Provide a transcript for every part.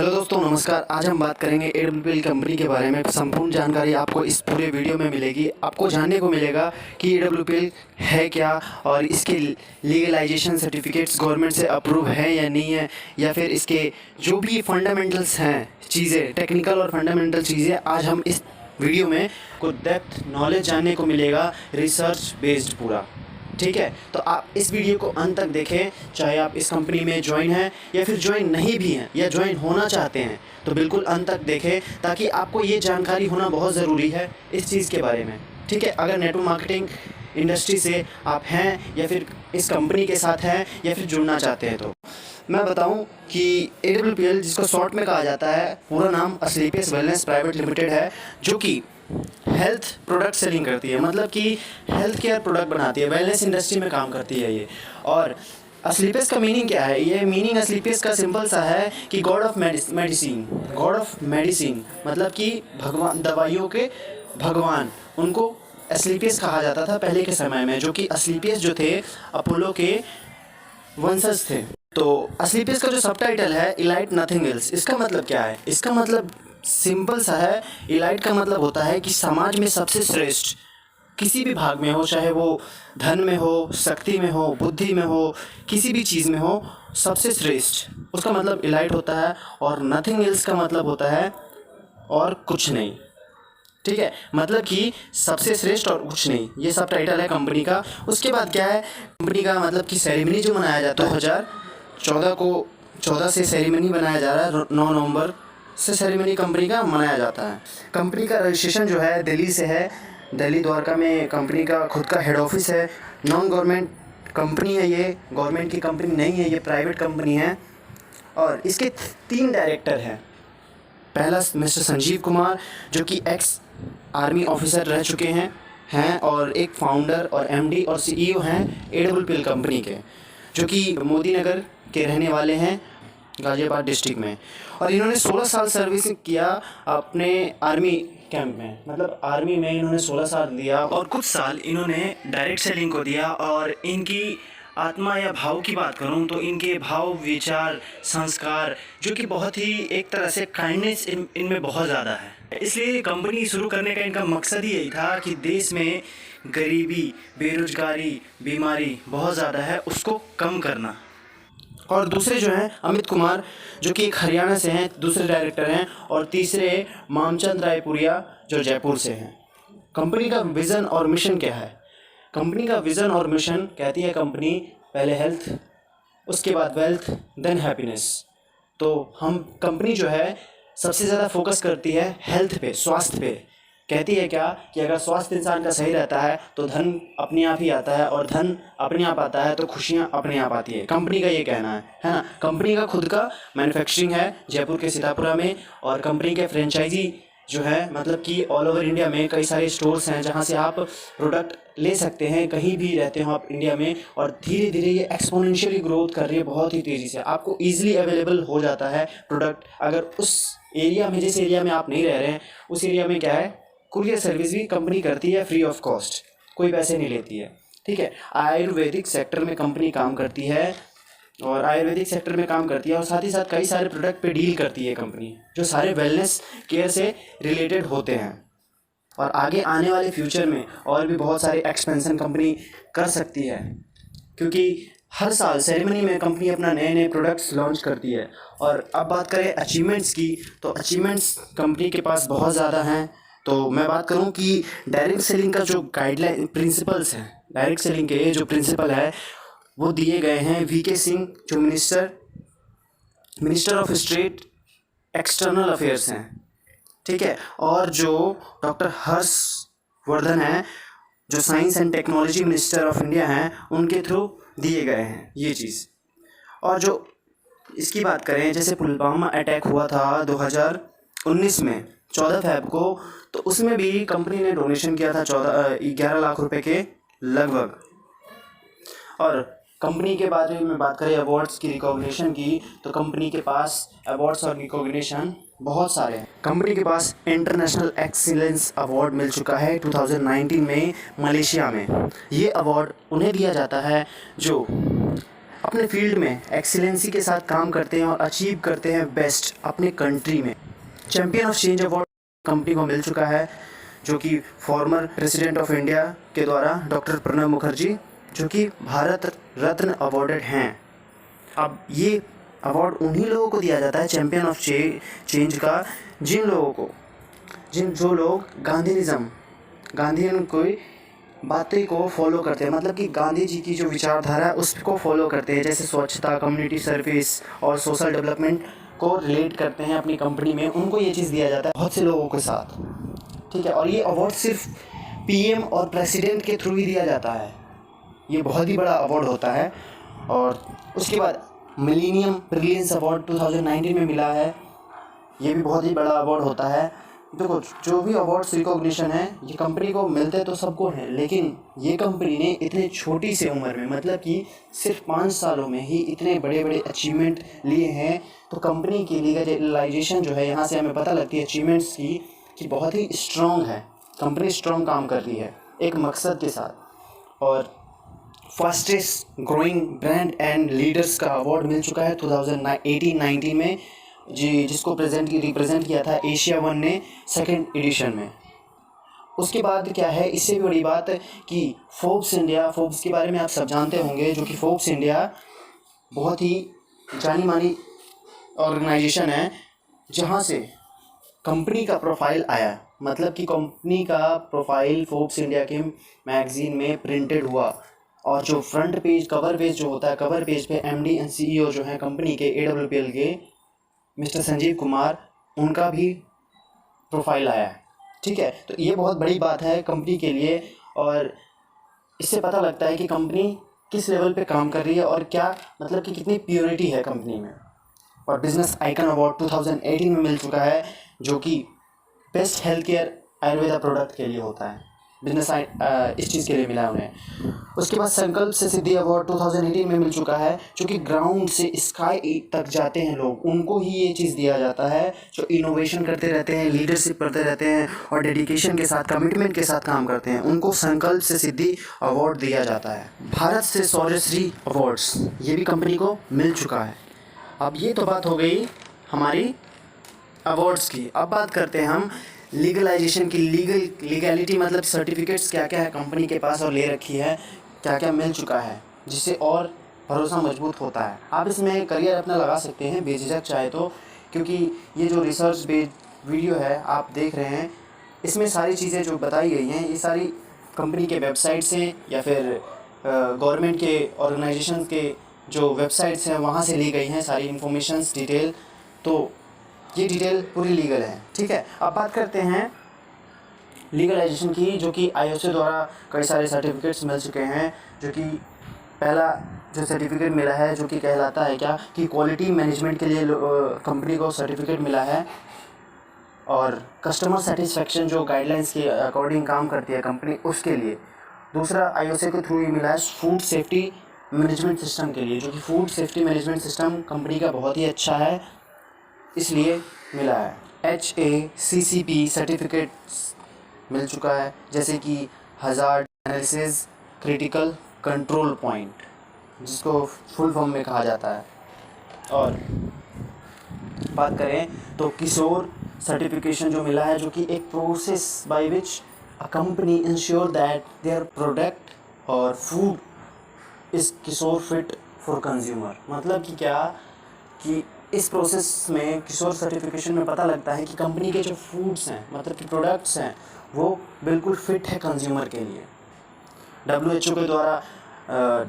Hello दोस्तों, नमस्कार। आज हम बात करेंगे AWPL कंपनी के बारे में। संपूर्ण जानकारी आपको इस पूरे वीडियो में मिलेगी। आपको जानने को मिलेगा कि AWPL है क्या और इसके लीगलाइजेशन सर्टिफिकेट्स गवर्नमेंट से अप्रूव है या नहीं है, या फिर इसके जो भी फंडामेंटल्स हैं, चीज़ें, टेक्निकल और फंडामेंटल चीज़ें आज हम इस वीडियो में को डेप्थ नॉलेज जानने को मिलेगा, रिसर्च बेस्ड पूरा। ठीक है, तो आप इस वीडियो को अंत तक देखें। चाहे आप इस कंपनी में ज्वाइन हैं या फिर ज्वाइन नहीं भी हैं या ज्वाइन होना चाहते हैं, तो बिल्कुल अंत तक देखें, ताकि आपको ये जानकारी होना बहुत ज़रूरी है इस चीज़ के बारे में। ठीक है, अगर नेटवर्क मार्केटिंग इंडस्ट्री से आप हैं या फिर इस कंपनी के साथ हैं या फिर जुड़ना चाहते हैं, तो मैं बताऊं कि AWPL, जिसको शॉर्ट में कहा जाता है, पूरा नाम असलीपियस वेलनेस प्राइवेट लिमिटेड है, जो कि हेल्थ प्रोडक्ट सेलिंग करती है, मतलब कि हेल्थ केयर प्रोडक्ट बनाती है, वेलनेस इंडस्ट्री में काम करती है ये। और असलीपियस का मीनिंग क्या है? ये मीनिंग असलीपियस का सिंपल सा है कि God of medicine. God of medicine मतलब कि भगवान, दवाइयों के भगवान, उनको असलीपियस कहा जाता था पहले के समय में, जो कि असलीपियस जो थे अपोलो के वंशज थे। तो असलीपियस का जो सबटाइटल है, इलाइट नथिंग एल्स, इसका मतलब क्या है? इसका मतलब सिंपल सा है। इलाइट का मतलब होता है कि समाज में सबसे श्रेष्ठ, किसी भी भाग में हो, चाहे वो धन में हो, शक्ति में हो, बुद्धि में हो, किसी भी चीज़ में हो, सबसे श्रेष्ठ, उसका मतलब इलाइट होता है। और नथिंग एल्स का मतलब होता है और कुछ नहीं। ठीक है, मतलब कि सबसे श्रेष्ठ और कुछ नहीं, ये सब टाइटल है कंपनी का। उसके बाद क्या है कंपनी का? मतलब कि सेरेमनी जो मनाया जाता है 2014 से सेरेमनी बनाया जा रहा है, 9 नवंबर से सेरेमनी कंपनी का मनाया जाता है। कंपनी का रजिस्ट्रेशन जो है दिल्ली से है, दिल्ली द्वारका में कंपनी का खुद का हेड ऑफिस है। नॉन गवर्नमेंट कंपनी है, ये गवर्नमेंट की कंपनी नहीं है, ये प्राइवेट कंपनी है। और इसके 3 डायरेक्टर हैं। पहला मिस्टर संजीव कुमार, जो कि एक्स आर्मी ऑफिसर रह चुके हैं और एक फाउंडर और MD और CEO हैं AWPL कंपनी के, जो कि मोदी नगर के रहने वाले हैं, गाज़ियाबाद डिस्ट्रिक्ट में। और इन्होंने 16 साल सर्विस किया अपने आर्मी कैंप में, मतलब आर्मी में इन्होंने 16 साल दिया, और कुछ साल इन्होंने डायरेक्ट सेलिंग को दिया। और इनकी आत्मा या भाव की बात करूं तो इनके भाव, विचार, संस्कार, जो कि बहुत ही एक तरह से काइंडनेस इनमें बहुत ज़्यादा है। इसलिए कंपनी शुरू करने का इनका मकसद ही यही था कि देश में गरीबी, बेरोजगारी, बीमारी बहुत ज़्यादा है, उसको कम करना। और दूसरे जो हैं अमित कुमार, जो कि एक हरियाणा से हैं, दूसरे डायरेक्टर हैं। और तीसरे मामचंद रायपुरिया, जो जयपुर से हैं। कंपनी का विज़न और मिशन क्या है? कंपनी का विज़न और मिशन कहती है कंपनी, पहले हेल्थ, उसके बाद वेल्थ, देन हैप्पीनेस। तो हम कंपनी जो है सबसे ज़्यादा फोकस करती है हेल्थ पे, स्वास्थ्य पे। कहती है क्या कि अगर स्वास्थ्य इंसान का सही रहता है तो धन अपने आप ही आता है, और धन अपने आप आता है तो खुशियाँ अपने आप आती है। कंपनी का ये कहना है ना। कंपनी का खुद का मैन्युफैक्चरिंग है जयपुर के सीतापुरा में, और कंपनी के फ्रेंचाइजी जो है, मतलब कि ऑल ओवर इंडिया में कई सारे स्टोर्स हैं जहाँ से आप प्रोडक्ट ले सकते हैं, कहीं भी रहते हो आप इंडिया में। और धीरे धीरे ये एक्सपोनेंशियली ग्रोथ कर रही है, बहुत ही तेज़ी से। आपको ईजिली अवेलेबल हो जाता है प्रोडक्ट। अगर उस एरिया में, जिस एरिया में आप नहीं रह रहे हैं, उस एरिया में क्या है, कुरियर सर्विस भी कंपनी करती है फ्री ऑफ कॉस्ट, कोई पैसे नहीं लेती है। ठीक है, आयुर्वेदिक सेक्टर में कंपनी काम करती है, और आयुर्वेदिक सेक्टर में काम करती है, और साथ ही साथ कई सारे प्रोडक्ट पे डील करती है कंपनी, जो सारे वेलनेस केयर से रिलेटेड होते हैं। और आगे आने वाले फ्यूचर में और भी बहुत सारे एक्सपेंशन कंपनी कर सकती है, क्योंकि हर साल सेरेमनी में कंपनी अपना नए नए प्रोडक्ट्स लॉन्च करती है। और अब बात करें अचीवमेंट्स की, तो अचीवमेंट्स कंपनी के पास बहुत ज़्यादा हैं। तो मैं बात करूं कि डायरेक्ट सेलिंग का जो गाइडलाइन प्रिंसिपल्स हैं, डायरेक्ट सेलिंग के जो प्रिंसिपल है वो दिए गए हैं VK सिंह, जो minister of state external affairs हैं। ठीक है, और जो डॉक्टर हर्षवर्धन हैं, जो science and technology minister of India हैं, उनके थ्रू दिए गए हैं ये चीज़। और जो इसकी बात करें, जैसे पुलवामा अटैक हुआ था 2019 में 14 फरवरी को, तो उसमें भी कंपनी ने डोनेशन किया था 11 लाख रुपए के लगभग। और कंपनी के बारे में बात करें अवार्ड्स की, रिकॉग्निशन की, तो कंपनी के पास अवार्ड्स और रिकॉग्निशन बहुत सारे हैं। कंपनी के पास इंटरनेशनल एक्सीलेंस अवार्ड मिल चुका है 2019 में मलेशिया में। ये अवार्ड उन्हें दिया जाता है जो अपने फील्ड में एक्सीलेंसी के साथ काम करते हैं और अचीव करते हैं बेस्ट अपने कंट्री में। Champion of change award company को मिल चुका है, जो कि फॉर्मर प्रेसिडेंट ऑफ इंडिया के द्वारा डॉक्टर प्रणब मुखर्जी, जो कि भारत रत्न अवॉर्डेड हैं। अब ये अवार्ड उन्हीं लोगों को दिया जाता है चैम्पियन ऑफ चेंज का, जो लोग गांधीयन कोई बातें को फॉलो करते हैं, मतलब कि गांधी जी की जो विचारधारा है उसको फॉलो करते हैं, जैसे स्वच्छता, कम्युनिटी सर्विस और सोशल डेवलपमेंट को रिलेट करते हैं अपनी कंपनी में। उनको ये चीज़ दिया जाता है बहुत से लोगों के साथ, ठीक है। और ये अवार्ड सिर्फ पीएम और प्रेसिडेंट के थ्रू ही दिया जाता है। ये बहुत ही बड़ा अवार्ड होता है। और उसके बाद मिलेनियम ब्रिलियंस अवार्ड 2019 में मिला है। ये भी बहुत ही बड़ा अवार्ड होता है। देखो, जो भी अवार्ड्स रिकॉग्निशन है ये कंपनी को मिलते तो सबको हैं, लेकिन ये कंपनी ने इतने छोटी सी उम्र में, मतलब कि सिर्फ 5 सालों में ही इतने बड़े बड़े अचीवमेंट लिए हैं। तो कंपनी की लीगलाइजेशन जो है, यहाँ से हमें पता लगती है अचीवमेंट्स की कि बहुत ही स्ट्रॉन्ग है। कंपनी स्ट्रॉन्ग काम कर रही है एक मकसद के साथ। और fastest growing brand and leaders का अवार्ड मिल चुका है 2018-19 में, जिसको रिप्रेजेंट किया था एशिया वन ने 2nd एडिशन में। उसके बाद क्या है, इससे भी बड़ी बात कि फोर्ब्स के बारे में आप सब जानते होंगे, जो कि फोर्ब्स इंडिया बहुत ही जानी मानी ऑर्गेनाइजेशन है, जहाँ से कंपनी का प्रोफाइल आया। मतलब कि कंपनी का प्रोफाइल फोर्ब्स इंडिया के मैगजीन में प्रिंटेड हुआ। और जो फ्रंट पेज, कवर पेज जो होता है, कवर पेज पे MD एंड CEO जो हैं कंपनी के, AWPL के मिस्टर संजीव कुमार, उनका भी प्रोफाइल आया है, ठीक है। तो ये बहुत बड़ी बात है कंपनी के लिए, और इससे पता लगता है कि कंपनी किस लेवल पे काम कर रही है और क्या, मतलब कि कितनी प्योरिटी है कंपनी में। और बिजनेस आइकन अवार्ड 2018 में मिल चुका है, जो कि best health care Ayurveda product के लिए होता है। बिजनेस इस चीज़ के लिए मिला है उन्हें। उसके बाद संकल्प से सिद्धि अवार्ड 2018 में मिल चुका है, जो कि ग्राउंड से स्काई तक जाते हैं लोग, उनको ही ये चीज़ दिया जाता है, जो इनोवेशन करते रहते हैं, लीडरशिप करते रहते हैं और डेडिकेशन के साथ, कमिटमेंट के साथ काम करते हैं, उनको संकल्प से सिद्धि अवार्ड दिया जाता है। भारत से शौर्यश्री अवार्ड्स ये भी कंपनी को मिल चुका है। अब ये तो बात हो गई हमारी अवार्ड्स की। अब बात करते हैं हम लीगलाइजेशन की। लीगैलिटी मतलब सर्टिफिकेट्स क्या क्या है कंपनी के पास और ले रखी है, क्या क्या मिल चुका है, जिससे और भरोसा मजबूत होता है। आप इसमें करियर अपना लगा सकते हैं बेझिझक चाहे तो, क्योंकि ये जो रिसर्च बेस्ड वीडियो है आप देख रहे हैं, इसमें सारी चीज़ें जो बताई गई हैं ये सारी कंपनी के वेबसाइट से या फिर गवर्नमेंट के ऑर्गेनाइजेशन के जो वेबसाइट्स हैं वहाँ से ली गई हैं सारी इन्फॉर्मेशंस डिटेल। तो ये डिटेल पूरी लीगल है, ठीक है। अब बात करते हैं लीगलाइजेशन की, जो कि IOC द्वारा कई सारे सर्टिफिकेट्स मिल चुके हैं। जो कि पहला जो सर्टिफिकेट मिला है, जो कि कहलाता है क्या कि क्वालिटी मैनेजमेंट के लिए कंपनी को सर्टिफिकेट मिला है। और कस्टमर सेटिस्फेक्शन जो गाइडलाइंस के अकॉर्डिंग काम करती है कंपनी, उसके लिए दूसरा IOC के थ्रू ही मिला है फूड सेफ्टी मैनेजमेंट सिस्टम के लिए, जो कि food safety management system company का बहुत ही अच्छा है, इसलिए मिला है। HACCP सर्टिफिकेट मिल चुका है, जैसे कि hazard analysis critical control point, जिसको फुल फॉर्म में कहा जाता है। और बात करें तो किशोर सर्टिफिकेशन जो मिला है, जो कि एक process by which a company ensure that their product और food is kosher fit for consumer. मतलब कि क्या कि इस प्रोसेस में किशोर सर्टिफिकेशन में पता लगता है कि कंपनी के जो फूड्स हैं, मतलब कि प्रोडक्ट्स हैं, वो बिल्कुल फिट है कंज्यूमर के लिए। WHO के द्वारा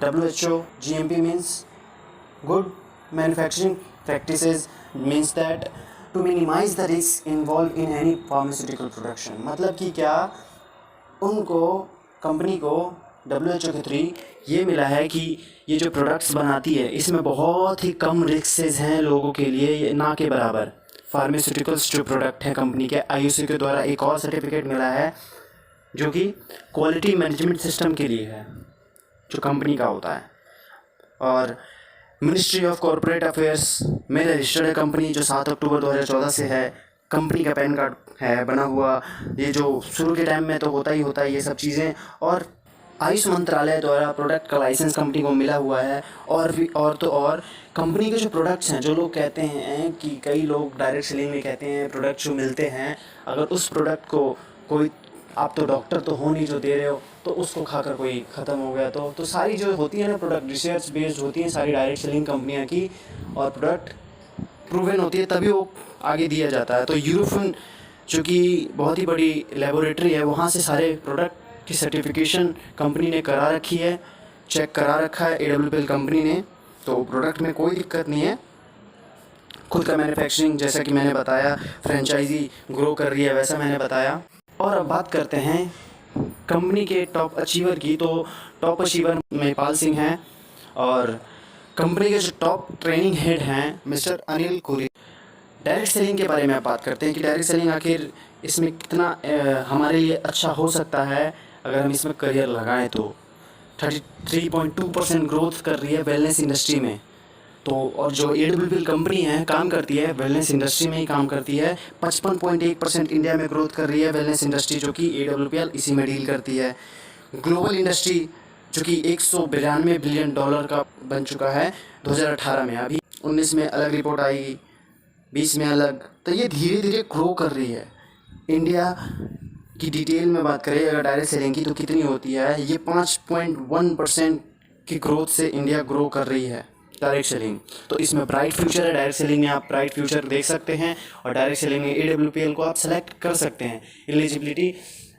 WHO GMP means good manufacturing practices, means that to minimize the risk involve in any pharmaceutical production. मतलब कि क्या उनको, कंपनी को WHO के थ्रू ये मिला है कि ये जो प्रोडक्ट्स बनाती है इसमें बहुत ही कम रिस्क हैं लोगों के लिए, ना के बराबर। फार्मास्यूटिकल्स जो प्रोडक्ट है कंपनी के, IOC के द्वारा एक और सर्टिफिकेट मिला है, जो कि क्वालिटी मैनेजमेंट सिस्टम के लिए है, जो कंपनी का होता है। और मिनिस्ट्री ऑफ कॉर्पोरेट अफेयर्स में रजिस्टर्ड है कंपनी, जो 7 अक्टूबर 2014 से है। कंपनी का पैन कार्ड है बना हुआ, ये जो शुरू के टाइम में तो होता ही होता है ये सब चीज़ें। और आयुष मंत्रालय द्वारा प्रोडक्ट का लाइसेंस कंपनी को मिला हुआ है। और भी और कंपनी के जो प्रोडक्ट्स हैं, जो लोग कहते हैं कि कई लोग डायरेक्ट सेलिंग में कहते हैं प्रोडक्ट जो मिलते हैं, अगर उस प्रोडक्ट को कोई, आप तो डॉक्टर तो हो नहीं जो दे रहे हो, तो उसको खाकर कोई ख़त्म हो गया तो सारी जो होती है ना प्रोडक्ट रिसर्च बेस्ड होती हैं सारी डायरेक्ट सेलिंग कंपनियां की, और प्रोडक्ट प्रूवन होती है तभी वो आगे दिया जाता है। तो यूरोफिन जो कि बहुत ही बड़ी लेबोरेटरी है, वहाँ से सारे प्रोडक्ट की सर्टिफिकेशन कंपनी ने करा रखी है, चेक करा रखा है AWPL कंपनी ने, तो प्रोडक्ट में कोई दिक्कत नहीं है। खुद का मैन्युफैक्चरिंग जैसा कि मैंने बताया, फ्रेंचाइजी ग्रो कर रही है वैसा मैंने बताया। और अब बात करते हैं कंपनी के टॉप अचीवर की। तो टॉप अचीवर महिपाल सिंह हैं, और कंपनी के जो टॉप ट्रेनिंग हेड हैं mister Anil Kohli. Direct selling के बारे में आप बात करते हैं कि डायरेक्ट सेलिंग आखिर इसमें कितना हमारे लिए अच्छा हो सकता है अगर हम इसमें करियर लगाएं। तो 33.2% ग्रोथ कर रही है वेलनेस इंडस्ट्री में। तो और जो AWPL कंपनी है काम करती है वेलनेस इंडस्ट्री में ही काम करती है। 55.1% इंडिया में ग्रोथ कर रही है वेलनेस इंडस्ट्री, जो कि AWPL इसी में डील करती है। ग्लोबल इंडस्ट्री जो कि $192 बिलियन का बन चुका है 2018 में, अभी 19 में अलग रिपोर्ट आएगी, 20 में अलग। तो ये धीरे धीरे ग्रो कर रही है। इंडिया की डिटेल में बात करें अगर डायरेक्ट सेलिंग की तो कितनी होती है, ये 5.1% की ग्रोथ से इंडिया ग्रो कर रही है डायरेक्ट सेलिंग। तो इसमें ब्राइट फ्यूचर है। डायरेक्ट सेलिंग में आप ब्राइट फ्यूचर देख सकते हैं, और डायरेक्ट सेलिंग में AWPL को आप सेलेक्ट कर सकते हैं। एलिजिबिलिटी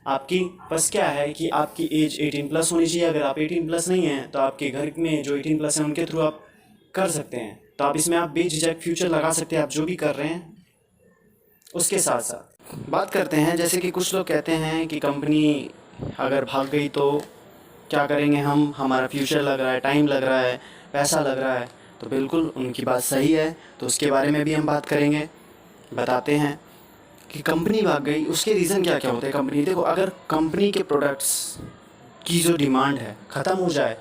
आपकी बस क्या है कि आपकी एज 18+ होनी चाहिए। अगर आप 18+ नहीं हैं तो आपके घर में जो 18+ हैं उनके थ्रू आप कर सकते हैं। तो आप इसमें आप बेझिझक फ्यूचर लगा सकते हैं, आप जो भी कर रहे हैं उसके साथ साथ। बात करते हैं जैसे कि कुछ लोग कहते हैं कि कंपनी अगर भाग गई तो क्या करेंगे हम, हमारा फ्यूचर लग रहा है, टाइम लग रहा है, पैसा लग रहा है। तो बिल्कुल उनकी बात सही है, तो उसके बारे में भी हम बात करेंगे, बताते हैं कि कंपनी भाग गई उसके रीज़न क्या क्या होते हैं। कंपनी देखो, अगर कंपनी के प्रोडक्ट्स की जो डिमांड है ख़त्म हो जाए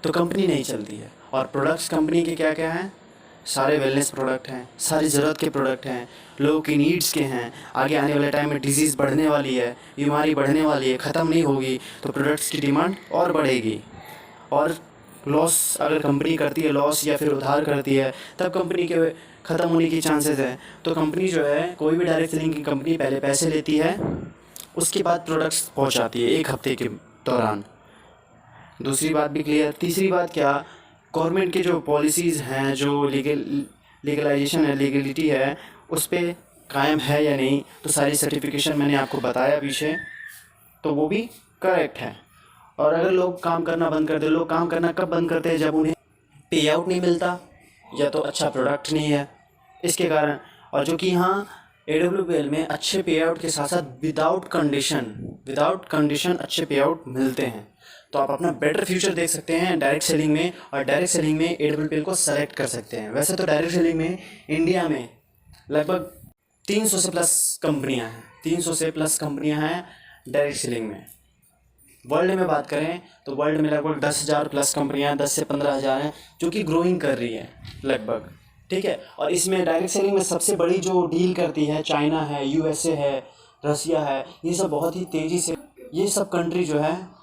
तो कंपनी नहीं चलती है। और प्रोडक्ट्स कंपनी के क्या क्या हैं, सारे वेलनेस प्रोडक्ट हैं, सारी ज़रूरत के प्रोडक्ट हैं, लोगों की नीड्स के हैं। आगे आने वाले टाइम में डिजीज़ बढ़ने वाली है, बीमारी बढ़ने वाली है, ख़त्म नहीं होगी, तो प्रोडक्ट्स की डिमांड और बढ़ेगी। और लॉस अगर कंपनी करती है, लॉस या फिर उधार करती है, तब कंपनी के ख़त्म होने की चांसेस है। तो कंपनी जो है, कोई भी डायरेक्ट सेलिंग की कंपनी पहले पैसे लेती है, उसके बाद प्रोडक्ट्स पहुंचाती है 1 हफ्ते के दौरान। दूसरी बात भी क्लियर। तीसरी बात क्या, गवर्नमेंट की जो पॉलिसीज़ हैं, जो लीगलाइजेशन है, लीगलिटी है, उस पर कायम है या नहीं। तो सारी सर्टिफिकेशन मैंने आपको बताया पीछे, तो वो भी करेक्ट है। और अगर लोग काम करना बंद कर दे, लोग काम करना कब बंद करते हैं, जब उन्हें पे आउट नहीं मिलता या तो अच्छा प्रोडक्ट नहीं है, इसके कारण। और जो कि यहाँ AWPL में अच्छे पे आउट के साथ साथ विदाउट कंडीशन अच्छे पे आउट मिलते हैं। तो आप अपना बेटर फ्यूचर देख सकते हैं डायरेक्ट सेलिंग में, और डायरेक्ट सेलिंग में AWPL को सेलेक्ट कर सकते हैं। वैसे तो डायरेक्ट सेलिंग में इंडिया में लगभग 300 से प्लस कंपनियां हैं, 300 से प्लस कंपनियां हैं डायरेक्ट सेलिंग में। वर्ल्ड में बात करें तो वर्ल्ड में लगभग 10,000 प्लस कंपनियां, 10 से 15,000 हैं, जो कि ग्रोइंग कर रही है लगभग, ठीक है। और इसमें डायरेक्ट सेलिंग में सबसे बड़ी जो डील करती है चाइना है, USA है, रसिया है, ये सब बहुत ही तेज़ी से, ये सब कंट्री जो है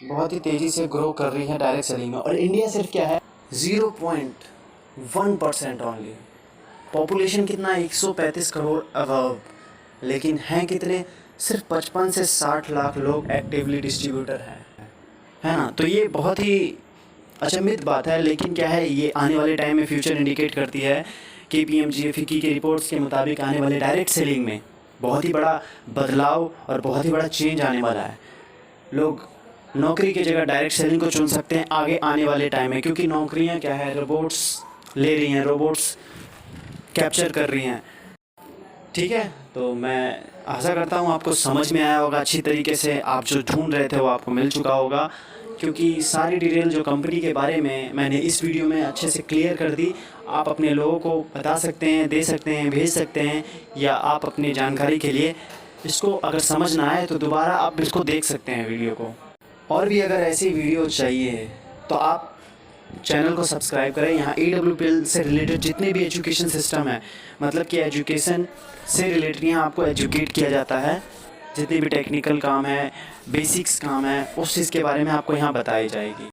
बहुत ही तेज़ी से ग्रो कर रही है डायरेक्ट सेलिंग में। और इंडिया सिर्फ क्या है, 0.1% ओनली। पॉपुलेशन कितना, 135 करोड़ अबव, लेकिन हैं कितने, सिर्फ 55 से 60 लाख लोग एक्टिवली डिस्ट्रीब्यूटर हैं, है ना। तो ये बहुत ही अचंभित बात है, लेकिन क्या है, ये आने वाले टाइम में फ्यूचर इंडिकेट करती है। KPMG FICCI के रिपोर्ट्स के मुताबिक आने वाले डायरेक्ट सेलिंग में बहुत ही बड़ा बदलाव और बहुत ही बड़ा चेंज आने वाला है। लोग नौकरी की जगह डायरेक्ट सेलिंग को चुन सकते हैं आगे आने वाले टाइम में, क्योंकि नौकरियां क्या है, रोबोट्स ले रही हैं, रोबोट्स कैप्चर कर रही हैं, ठीक है। तो मैं आशा करता हूँ आपको समझ में आया होगा अच्छी तरीके से, आप जो ढूंढ रहे थे वो आपको मिल चुका होगा, क्योंकि सारी डिटेल जो कंपनी के बारे में मैंने इस वीडियो में अच्छे से क्लियर कर दी। आप अपने लोगों को बता सकते हैं, दे सकते हैं, भेज सकते हैं, या आप अपनी जानकारी के लिए इसको अगर समझ ना आए तो दोबारा आप इसको देख सकते हैं वीडियो को। और भी अगर ऐसी वीडियो चाहिए तो आप चैनल को सब्सक्राइब करें। यहाँ AWPL से रिलेटेड जितने भी एजुकेशन सिस्टम है, मतलब कि एजुकेशन से रिलेटेड यहाँ आपको एजुकेट किया जाता है, जितनी भी टेक्निकल काम है, बेसिक्स काम है, उस चीज़ के बारे में आपको यहाँ बताई जाएगी।